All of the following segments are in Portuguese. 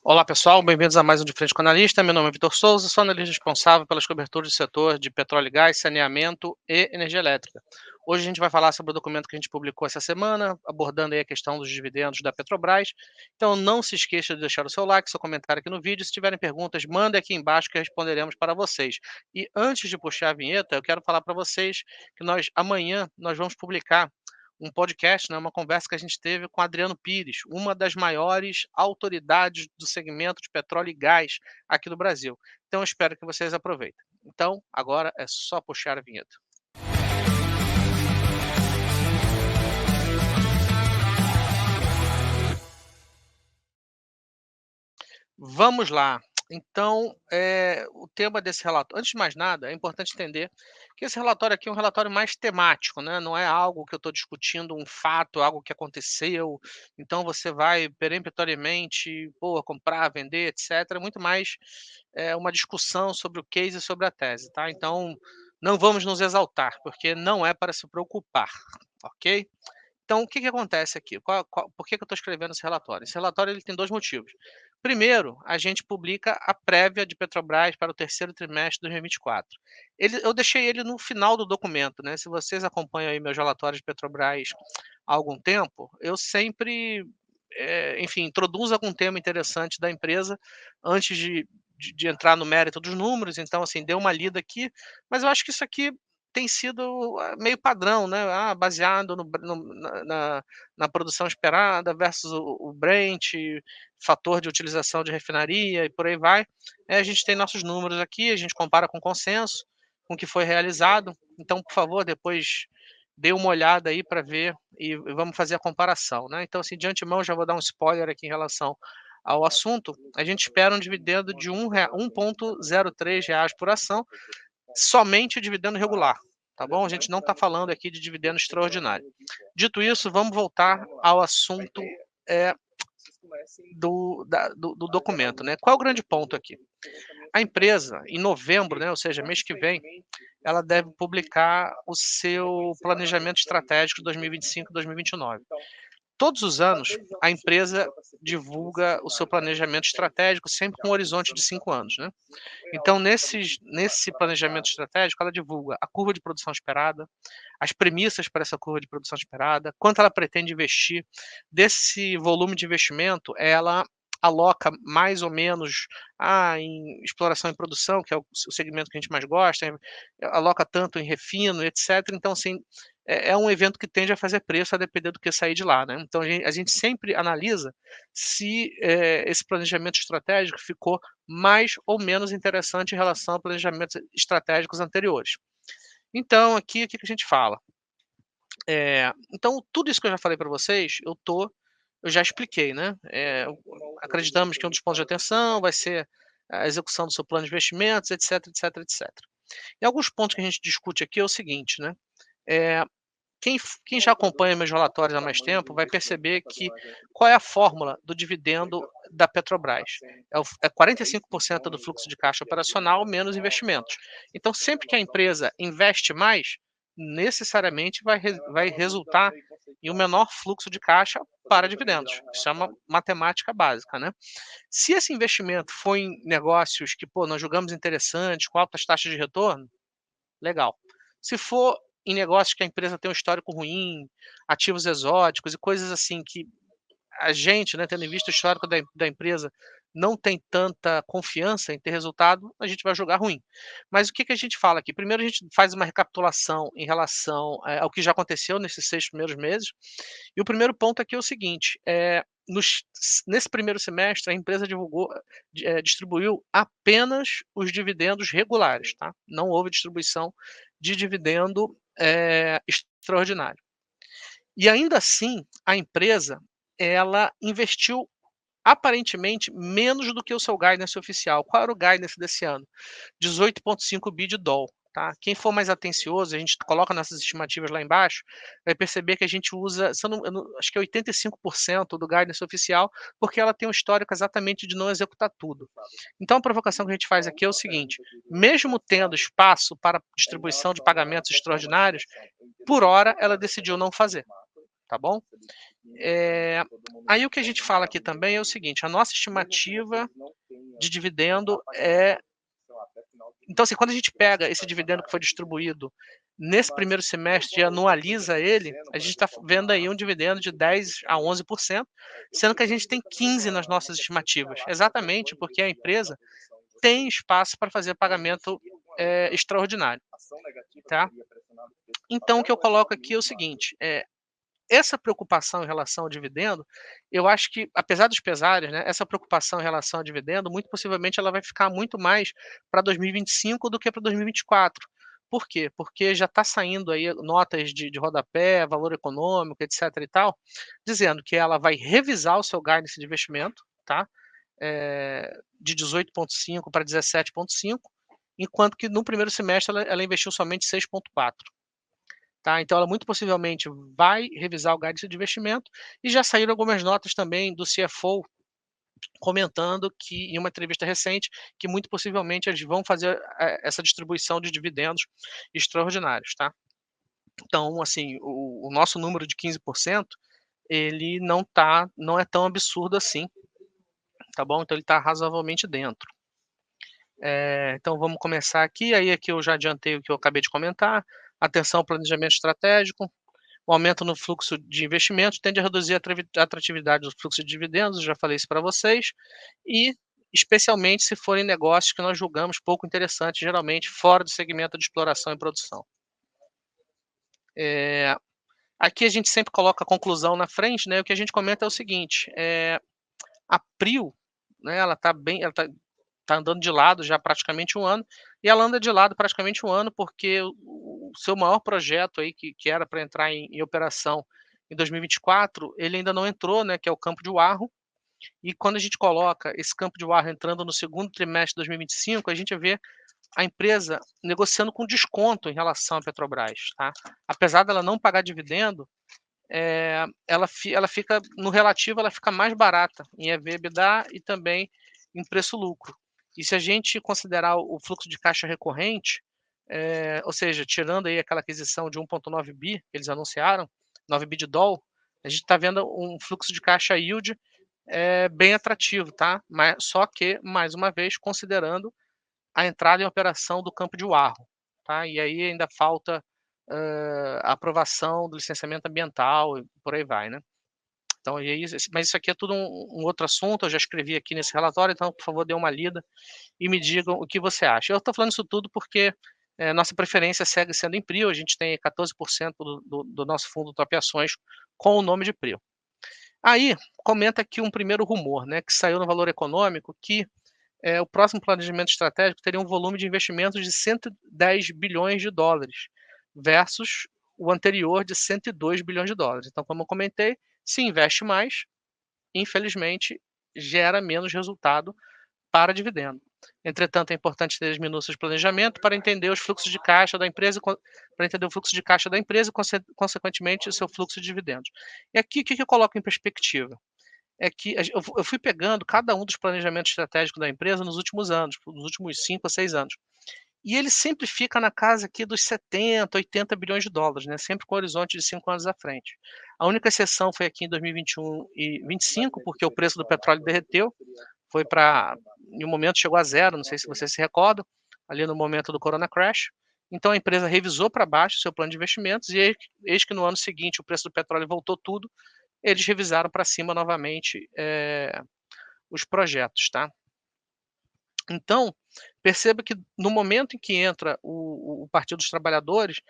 Olá pessoal, bem-vindos a mais um De Frente com o Analista. Meu nome é Vitor Souza, sou analista responsável pelas coberturas do setor de petróleo e gás, saneamento e energia elétrica. Hoje a gente vai falar sobre o documento que a gente publicou essa semana, abordando aí a questão dos dividendos da Petrobras. Então não se esqueça de deixar o seu like, seu comentário aqui no vídeo. Se tiverem perguntas, mandem aqui embaixo que responderemos para vocês. E antes de puxar a vinheta, eu quero falar para vocês que amanhã nós vamos publicar um podcast, né, uma conversa que a gente teve com Adriano Pires, uma das maiores autoridades do segmento de petróleo e gás aqui do Brasil. Então, eu espero que vocês aproveitem. Então, agora é só puxar a vinheta. Vamos lá. Então, o tema desse relatório, antes de mais nada, é importante entender que esse relatório aqui é um relatório mais temático, né? Não é algo que eu estou discutindo um fato, algo que aconteceu. Então, você vai peremptoriamente, pô, comprar, vender, etc. Muito mais uma discussão sobre o case e sobre a tese, tá? Então, não vamos nos exaltar, porque não é para se preocupar, ok? Então, o que que acontece aqui? Por que que eu estou escrevendo esse relatório? Esse relatório ele tem 2 motivos. Primeiro, a gente publica a prévia de Petrobras para o terceiro trimestre de 2024. Eu deixei ele no final do documento, né? Se vocês acompanham aí meus relatórios de Petrobras há algum tempo, eu sempre, enfim, introduzo algum tema interessante da empresa antes de entrar no mérito dos números. Então, assim, dê uma lida aqui, mas eu acho que isso aqui tem sido meio padrão, né? Baseado na produção esperada versus o Brent, fator de utilização de refinaria e por aí vai. A gente tem nossos números aqui, a gente compara com consenso, com o que foi realizado. Então, por favor, depois dê uma olhada aí para ver e vamos fazer a comparação, né? Então, assim, de antemão, já vou dar um spoiler aqui em relação ao assunto. A gente espera um dividendo de R$ 1,03 por ação, somente o dividendo regular, tá bom? A gente não está falando aqui de dividendo extraordinário. Dito isso, vamos voltar ao assunto é, do documento, né? Qual é o grande ponto aqui? A empresa, em novembro, né, ou seja, mês que vem, ela deve publicar o seu planejamento estratégico 2025-2029. Todos os anos, a empresa divulga o seu planejamento estratégico sempre com um horizonte de 5 anos, né? Então, nesse planejamento estratégico, ela divulga a curva de produção esperada, as premissas para essa curva de produção esperada, quanto ela pretende investir. Desse volume de investimento, ela aloca mais ou menos em exploração e produção, que é o segmento que a gente mais gosta, aloca tanto em refino, etc. Então, assim, é um evento que tende a fazer preço a depender do que sair de lá, né? Então, a gente sempre analisa se esse planejamento estratégico ficou mais ou menos interessante em relação a planejamentos estratégicos anteriores. Então, aqui, o que que a gente fala? Então, tudo isso que eu já falei para vocês, eu já expliquei, né? Acreditamos que um dos pontos de atenção vai ser a execução do seu plano de investimentos, etc, etc, etc. E alguns pontos que a gente discute aqui é o seguinte, né? Eh, quem já acompanha meus relatórios há mais tempo vai perceber que qual é a fórmula do dividendo da Petrobras? É 45% do fluxo de caixa operacional menos investimentos. Então, sempre que a empresa investe mais, necessariamente vai resultar em um menor fluxo de caixa para dividendos. Isso é uma matemática básica, né? Se esse investimento for em negócios que, pô, nós julgamos interessantes, com altas taxas de retorno, legal. Se for em negócios que a empresa tem um histórico ruim, ativos exóticos e coisas assim que a gente, né, tendo em vista o histórico da empresa, não tem tanta confiança em ter resultado, a gente vai jogar ruim. Mas o que que a gente fala aqui? Primeiro a gente faz uma recapitulação em relação, ao que já aconteceu nesses 6 primeiros meses, e o primeiro ponto aqui é o seguinte, nesse primeiro semestre a empresa distribuiu apenas os dividendos regulares, tá? Não houve distribuição de dividendo, extraordinário. E ainda assim, a empresa, ela investiu aparentemente menos do que o seu guidance oficial. Qual era o guidance desse ano? 18,5 bi de doll, tá? Quem for mais atencioso, a gente coloca nessas estimativas lá embaixo, vai perceber que a gente usa, se acho que é 85% do guidance oficial, porque ela tem um histórico exatamente de não executar tudo. Então a provocação que a gente faz aqui é o seguinte: mesmo tendo espaço para distribuição de pagamentos extraordinários, por hora ela decidiu não fazer, tá bom? Aí o que a gente fala aqui também é o seguinte: a nossa estimativa de dividendo é então, assim, quando a gente pega esse dividendo que foi distribuído nesse primeiro semestre e anualiza ele, a gente está vendo aí um dividendo de 10 a 11%, sendo que a gente tem 15 nas nossas estimativas, exatamente porque a empresa tem espaço para fazer pagamento extraordinário, tá? Então, o que eu coloco aqui é o seguinte: essa preocupação em relação ao dividendo, eu acho que, apesar dos pesares, né, essa preocupação em relação ao dividendo, muito possivelmente ela vai ficar muito mais para 2025 do que para 2024. Por quê? Porque já está saindo aí notas de rodapé, valor econômico, etc. e tal, dizendo que ela vai revisar o seu guidance de investimento, tá? De 18,5 para 17,5, enquanto que no primeiro semestre ela investiu somente 6,4. Tá? Então, ela muito possivelmente vai revisar o guidance de investimento, e já saíram algumas notas também do CFO comentando que, em uma entrevista recente, que muito possivelmente eles vão fazer essa distribuição de dividendos extraordinários. Tá? Então, assim, o nosso número de 15%, ele não é tão absurdo assim, tá bom? Então, ele está razoavelmente dentro. Então, vamos começar aqui. Aí aqui eu já adiantei o que eu acabei de comentar. Atenção ao planejamento estratégico. O aumento no fluxo de investimentos tende a reduzir a atratividade do fluxo de dividendos, já falei isso para vocês, e especialmente se forem negócios que nós julgamos pouco interessantes, geralmente fora do segmento de exploração e produção. Aqui a gente sempre coloca a conclusão na frente, né? O que a gente comenta é o seguinte: a Prio, né? Ela está andando de lado já há praticamente um ano, e ela anda de lado praticamente um ano porque o seu maior projeto aí, que era para entrar em operação em 2024, ele ainda não entrou, né, que é o Campo de Uarro. E quando a gente coloca esse Campo de Uarro entrando no segundo trimestre de 2025, a gente vê a empresa negociando com desconto em relação à Petrobras, tá? Apesar dela não pagar dividendo, ela fica, no relativo, ela fica mais barata em EV/EBITDA e também em preço-lucro. E se a gente considerar o fluxo de caixa recorrente, ou seja, tirando aí aquela aquisição de 1,9 bi que eles anunciaram, 9 bi de dólar, a gente está vendo um fluxo de caixa yield bem atrativo, tá? Mas, só que, mais uma vez, considerando a entrada em operação do Campo de Uarro, tá? E aí ainda falta a aprovação do licenciamento ambiental e por aí vai, né? Então, mas isso aqui é tudo um outro assunto, eu já escrevi aqui nesse relatório, então, por favor, dê uma lida e me digam o que você acha. Eu estou falando isso tudo porque nossa preferência segue sendo em Prio, a gente tem 14% do nosso fundo Top Ações com o nome de Prio. Aí, comenta aqui um primeiro rumor, né, que saiu no Valor Econômico, que o próximo planejamento estratégico teria um volume de investimentos de 110 bilhões de dólares, versus o anterior de 102 bilhões de dólares. Então, como eu comentei, se investe mais, infelizmente, gera menos resultado para dividendo. Entretanto, é importante ter as minúcias de planejamento para entender os fluxos de caixa da empresa, para entender o fluxo de caixa da empresa e, consequentemente, o seu fluxo de dividendos. E aqui, o que eu coloco em perspectiva? É que eu fui pegando cada um dos planejamentos estratégicos da empresa nos últimos anos, nos últimos 5 ou 6 anos. E ele sempre fica na casa aqui dos 70, 80 bilhões de dólares, né? Sempre com horizonte de 5 anos à frente. A única exceção foi aqui em 2021 e 2025, porque o preço do petróleo derreteu, foi para, em um momento chegou a zero, não sei se vocês se recordam, ali no momento do Corona Crash. Então a empresa revisou para baixo o seu plano de investimentos e eis que no ano seguinte o preço do petróleo voltou tudo, eles revisaram para cima novamente os projetos, tá? Então, perceba que no momento em que entra o Partido dos Trabalhadores,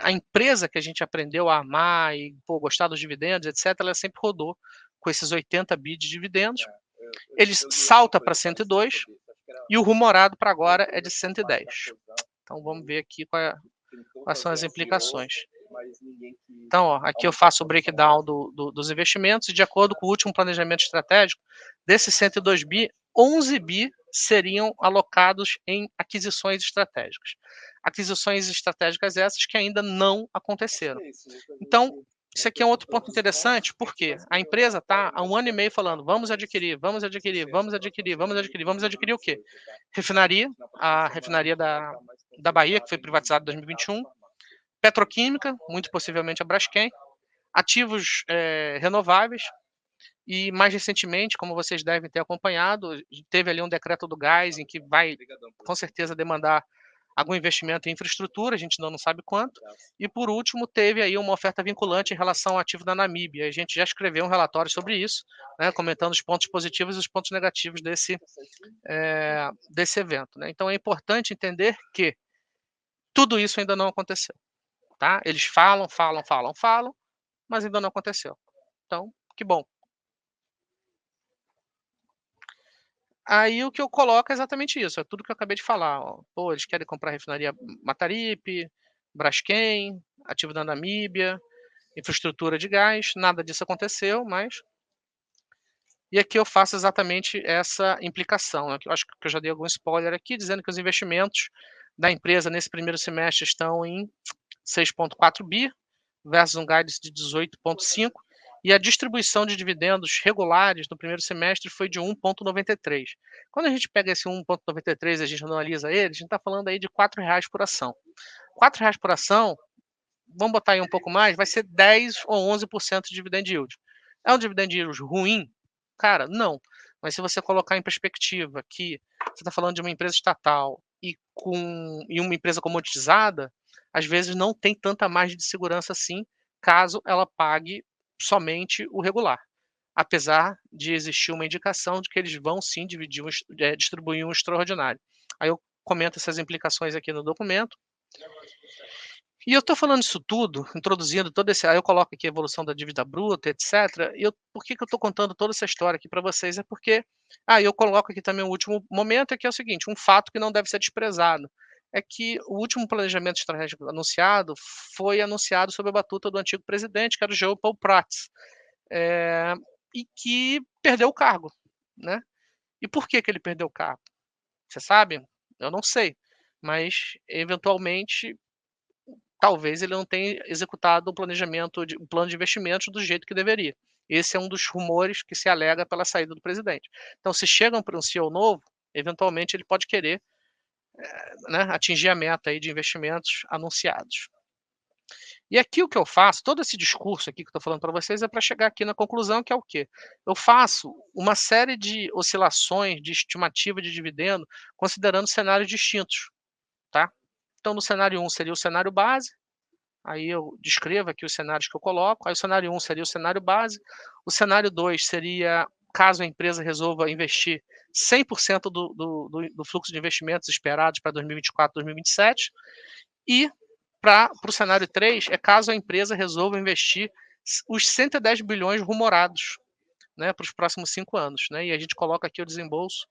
a empresa que a gente aprendeu a amar e gostar dos dividendos, etc., ela sempre rodou com esses 80 bi de dividendos. Ele salta para 102 e o rumorado para agora é de 110. Então, vamos ver aqui quais são as implicações. Então, ó, aqui eu faço o breakdown dos investimentos e, de acordo com o último planejamento estratégico, desses 102 bi, 11 bi seriam alocados em aquisições estratégicas. Aquisições estratégicas essas que ainda não aconteceram. Então, isso aqui é um outro ponto interessante, porque a empresa está há 1 ano e meio falando: vamos adquirir, vamos adquirir, vamos adquirir, vamos adquirir, vamos adquirir o quê? Refinaria, a refinaria da Bahia, que foi privatizada em 2021, petroquímica, muito possivelmente a Braskem, Ativos, renováveis e mais recentemente, como vocês devem ter acompanhado, teve ali um decreto do gás em que vai com certeza demandar algum investimento em infraestrutura, a gente ainda não sabe quanto. E por último, teve aí uma oferta vinculante em relação ao ativo da Namíbia. A gente já escreveu um relatório sobre isso, né, comentando os pontos positivos e os pontos negativos desse evento, né. Então é importante entender que tudo isso ainda não aconteceu, tá. Eles falam, falam, falam, falam, mas ainda não aconteceu. Então, que bom. Aí o que eu coloco é exatamente isso, é tudo que eu acabei de falar, ó. Pô, eles querem comprar a refinaria Mataripe, Braskem, ativo da Namíbia, infraestrutura de gás, nada disso aconteceu, mas e aqui eu faço exatamente essa implicação, né, que eu acho que eu já dei algum spoiler aqui, dizendo que os investimentos da empresa nesse primeiro semestre estão em 6,4 bi, versus um guidance de 18,5, e a distribuição de dividendos regulares no primeiro semestre foi de 1,93. Quando a gente pega esse 1,93 e a gente analisa ele, a gente está falando aí de R$ 4 por ação. R$ 4 por ação, vamos botar aí um pouco mais, vai ser 10 ou 11% de dividend yield. É um dividend yield ruim? Cara, não. Mas se você colocar em perspectiva que você está falando de uma empresa estatal e uma empresa comoditizada, às vezes não tem tanta margem de segurança assim, caso ela pague somente o regular. Apesar de existir uma indicação de que eles vão sim distribuir um extraordinário. Aí eu comento essas implicações aqui no documento. E eu estou falando isso tudo, introduzindo todo esse aí eu coloco aqui a evolução da dívida bruta, etcétera, e eu por que que eu estou contando toda essa história aqui para vocês, é porque eu coloco aqui também o último momento, é que é o seguinte, um fato que não deve ser desprezado, é que o último planejamento estratégico anunciado foi anunciado sob a batuta do antigo presidente, que era o Jean Paul Prats, eh, e que perdeu o cargo, né. E por que que ele perdeu o cargo? Você sabe? Eu não sei, mas eventualmente talvez ele não tenha executado o plano de investimentos do jeito que deveria. Esse é um dos rumores que se alega pela saída do presidente. Então, se chegam para um CEO novo, eventualmente ele pode querer, né, atingir a meta aí de investimentos anunciados. E aqui o que eu faço, todo esse discurso aqui que eu estou falando para vocês é para chegar aqui na conclusão que é o quê? Eu faço uma série de oscilações de estimativa de dividendo considerando cenários distintos, tá? Então, no cenário 1 seria o cenário base, aí eu descrevo aqui os cenários que eu coloco, aí o cenário 1 seria o cenário base, o cenário 2 seria caso a empresa resolva investir 100% do fluxo de investimentos esperados para 2024, 2027, e para o cenário 3 é caso a empresa resolva investir os 110 bilhões rumorados, né, para os próximos 5 anos, né, e a gente coloca aqui o desembolso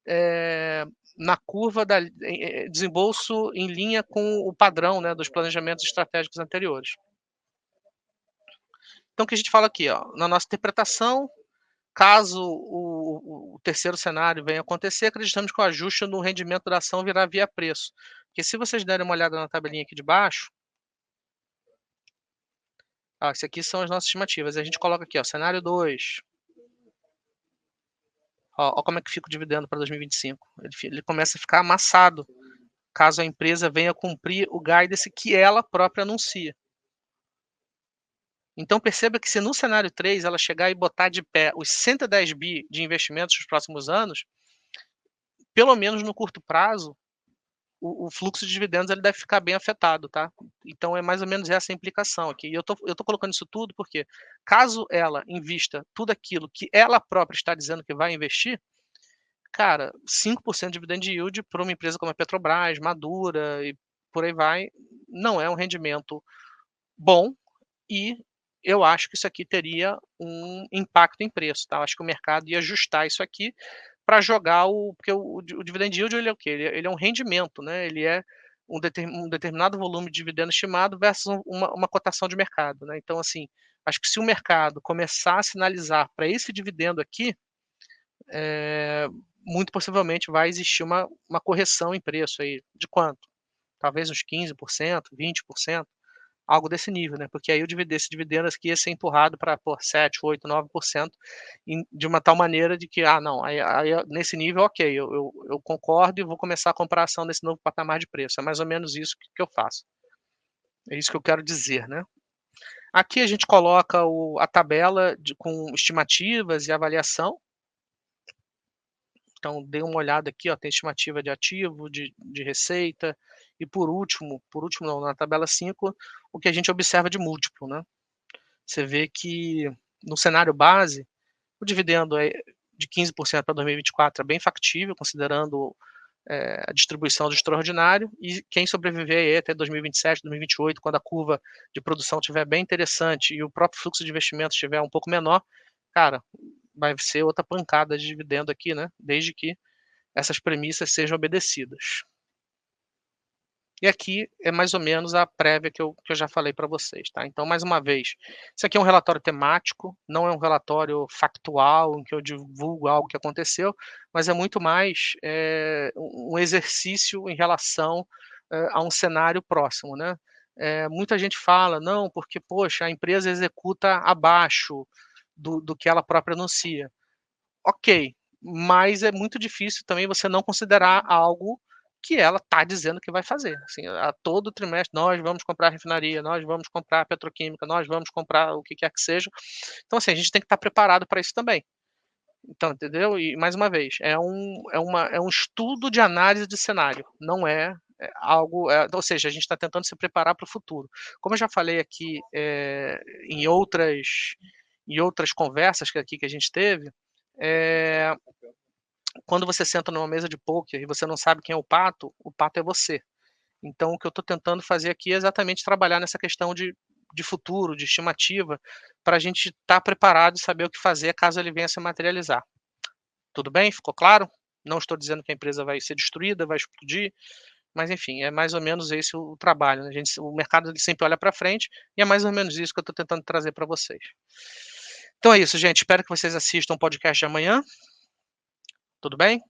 eh, na curva da desembolso em linha com o padrão, né, dos planejamentos estratégicos anteriores. Então o que a gente fala aqui, ó, na nossa interpretação, caso o terceiro cenário venha acontecer, acreditamos que o ajuste no rendimento da ação virá via preço. Porque se vocês derem uma olhada na tabelinha aqui de baixo, isso aqui são as nossas estimativas, a gente coloca aqui, ó, cenário 2. Ó como é que fica o dividendo para 2025. Ele começa a ficar amassado, caso a empresa venha cumprir o guidance que ela própria anuncia. Então perceba que se no cenário 3 ela chegar e botar de pé os 110 bi de investimentos nos próximos anos, pelo menos no curto prazo, o fluxo de dividendos ele deve ficar bem afetado, tá. Então é mais ou menos essa a implicação aqui. E eu tô colocando isso tudo, porque caso ela invista tudo aquilo que ela própria está dizendo que vai investir, cara, 5% de dividend yield para uma empresa como a Petrobras, Madura e por aí vai, não é um rendimento bom e eu acho que isso aqui teria um impacto em preço, tá. Eu acho que o mercado ia ajustar isso aqui para jogar porque o dividend yield ele é o quê? Ele é um rendimento, né, ele é um determinado volume de dividendo estimado versus uma cotação de mercado, né. Então, assim, acho que se o mercado começar a sinalizar para esse dividendo aqui, eh, muito possivelmente vai existir uma correção em preço aí, de quanto? Talvez uns 15%, 20%, algo desse nível, né, porque aí esse dividendo aqui ia ser empurrado para, pô, 7, 8, 9%, de uma tal maneira de que, não, aí nesse nível ok, eu concordo e vou começar a comprar ação nesse novo patamar de preço, é mais ou menos isso que eu faço. É isso que eu quero dizer, né. Aqui a gente coloca a tabela com estimativas e avaliação. Então dê uma olhada aqui, ó, tem estimativa de ativo, de receita, e por último não, na tabela 5, o que a gente observa de múltiplo, né. Você vê que no cenário base, o dividendo de 15% para 2024 é bem factível, considerando, a distribuição do extraordinário, e quem sobreviver aí até 2027, 2028, quando a curva de produção estiver bem interessante e o próprio fluxo de investimentos estiver um pouco menor, cara, vai ser outra pancada de dividendo aqui, né, desde que essas premissas sejam obedecidas. E aqui é mais ou menos a prévia que eu já falei para vocês, tá. Então, mais uma vez, isso aqui é um relatório temático, não é um relatório factual, em que eu divulgo algo que aconteceu, mas é muito mais, um exercício em relação, a um cenário próximo, né. Muita gente fala: "Não, porque, poxa, a empresa executa abaixo do que ela própria anuncia". Ok, mas é muito difícil também você não considerar algo que ela está dizendo que vai fazer, assim, a todo trimestre: "Nós vamos comprar a refinaria, nós vamos comprar a petroquímica, nós vamos comprar o que quer que seja". Então, assim, a gente tem que estar preparado para isso também. Então, entendeu? E mais uma vez, é um estudo de análise de cenário, não algo, ou seja, a gente está tentando se preparar para o futuro. Como eu já falei aqui, em outras conversas que a gente teve, eh quando você senta numa mesa de pôquer e você não sabe quem é o pato é você. Então o que eu estou tentando fazer aqui é exatamente trabalhar nessa questão de futuro, de estimativa, para a gente estar preparado e saber o que fazer caso ele venha a se materializar. Tudo bem? Ficou claro? Não estou dizendo que a empresa vai ser destruída, vai explodir, mas enfim, é mais ou menos esse o trabalho, né, o mercado ele sempre olha para frente, e é mais ou menos isso que eu estou tentando trazer para vocês. Então é isso, gente, espero que vocês assistam o podcast de amanhã, tudo bem?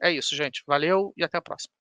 É isso, gente. Valeu e até a próxima.